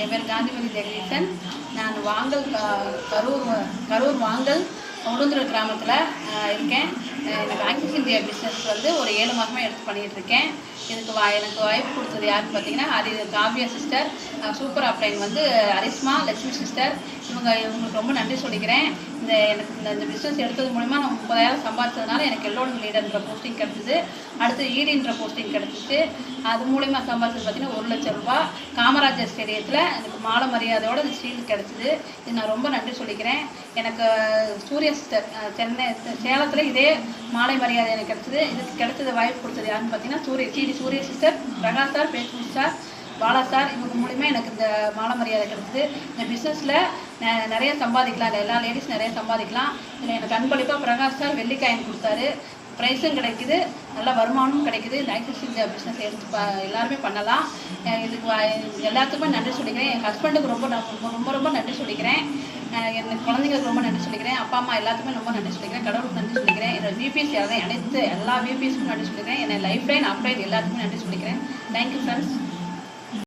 என் பேர் காந்திமதி ஜெகதீசன். நான் வாங்கல் கரூர் வாங்கல் உளுந்தூர் கிராமத்தில் இருக்கேன். எனக்கு ஆக்சிஸ் இந்தியா பிஸ்னஸ் வந்து ஒரு 7 மாதமாக எடுத்து பண்ணிகிட்ருக்கேன். எனக்கு வாய்ப்பு கொடுத்தது யாருன்னு பார்த்தீங்கன்னா காவ்யா சிஸ்டர், சூப்பர் அப்ளைன் வந்து அரிஸ்மா லட்சுமி சிஸ்டர். இவங்களுக்கு ரொம்ப நன்றி சொல்லிக்கிறேன். எனக்கு இந்த பிஸ்னஸ் எடுத்தது மூலிமா நான் 30,000 சம்பாதிச்சதுனால எனக்கு எல்லோரும் லீடர்ன்ற போஸ்டிங் கிடச்சிது. அடுத்து ஈடின்ற போஸ்டிங் கிடச்சிச்சு. அது மூலிமா சம்பாதிச்சது பார்த்தீங்கன்னா 1 லட்சம் ரூபா. காமராஜர் ஸ்டேடியத்தில் எனக்கு மாலை மரியாதையோட இந்த ஷீல்டு கிடச்சிது. இது நான் ரொம்ப நன்றி சொல்லிக்கிறேன். எனக்கு சூரிய சிஸ்டர் சேலத்தில் இதே மாலை மரியாதை எனக்கு கிடச்சிது. இதுக்கு கிடைச்சது வாய்ப்பு கொடுத்தது யாருன்னு பார்த்தீங்கன்னா சூரிய sister, Prakash sir, Facebook sir, Bala sir. இவங்க மூலிமா எனக்கு இந்த மாலை மரியாதை கிடச்சிது. இந்த பிஸ்னஸில் நிறைய சம்பாதிக்கலாம், எல்லா லேடிஸ் நிறைய சம்பாதிக்கலாம். இதில் எனக்கு அன்பளிப்பாக பிரகாஷ் சார் வெள்ளிக்காயின் கொடுத்தாரு. ப்ரைஸும் கிடைக்குது, நல்ல வருமானமும் கிடைக்குது. இந்த ஆக்சிஸ் இந்தியா பிஸ்னஸ் எடுத்து எல்லாருமே பண்ணலாம். இதுக்கு எல்லாத்துக்குமே நன்றி சொல்லிக்கிறேன். என் ஹஸ்பண்டுக்கு ரொம்ப நன்றி சொல்லிக்கிறேன். என் குழந்தைங்களுக்கு ரொம்ப நன்றி சொல்லிக்கிறேன். அப்பா அம்மா எல்லாத்துக்குமே ரொம்ப நன்றி சொல்லிக்கிறேன். கடவுளுக்கு நன்றி சொல்லிக்கிறேன். என்னோட விபிஎஸ் அனைத்து எல்லா விபிஎஸ்க்கும் நன்றி சொல்லிக்கிறேன். என்னை லைஃப் லைன் அப்லைன் எல்லாத்துக்குமே நன்றி சொல்லிக்கிறேன். Thank you friends.